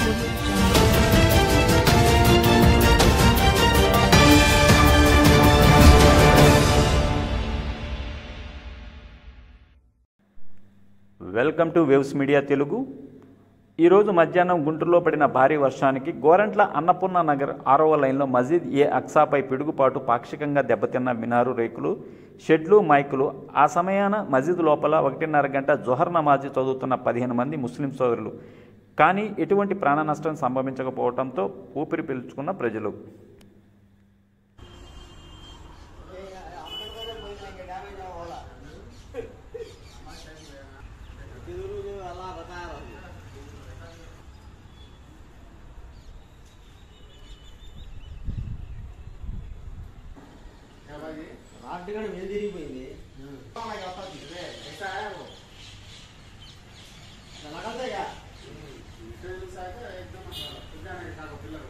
Welcome to waves media Telugu. ఈరోజు మధ్యాహ్నం గుంటూరులో పడిన భారీ వర్షానికి గోరంట్ల అన్నపూర్ణ నగర్ 6వ లైన్లో మజీద్ ఏ అక్సాపై పిడుగుపాటు పాక్షికంగా దెబ్బతిన్న మినారు రేకులు, షెడ్లు, మైకులు. ఆ సమయాన మజీద్ లోపల 1:30 గంట జొహర్ నమాజీ చదువుతున్న 15 మంది ముస్లిం సోదరులు. కానీ ఎటువంటి ప్రాణ నష్టం సంభవించకపోవడంతో ఊపిరి పీల్చుకున్న ప్రజలు. రాడ్ కూడా మీద తిరిగిపోయింది. పిల్లలు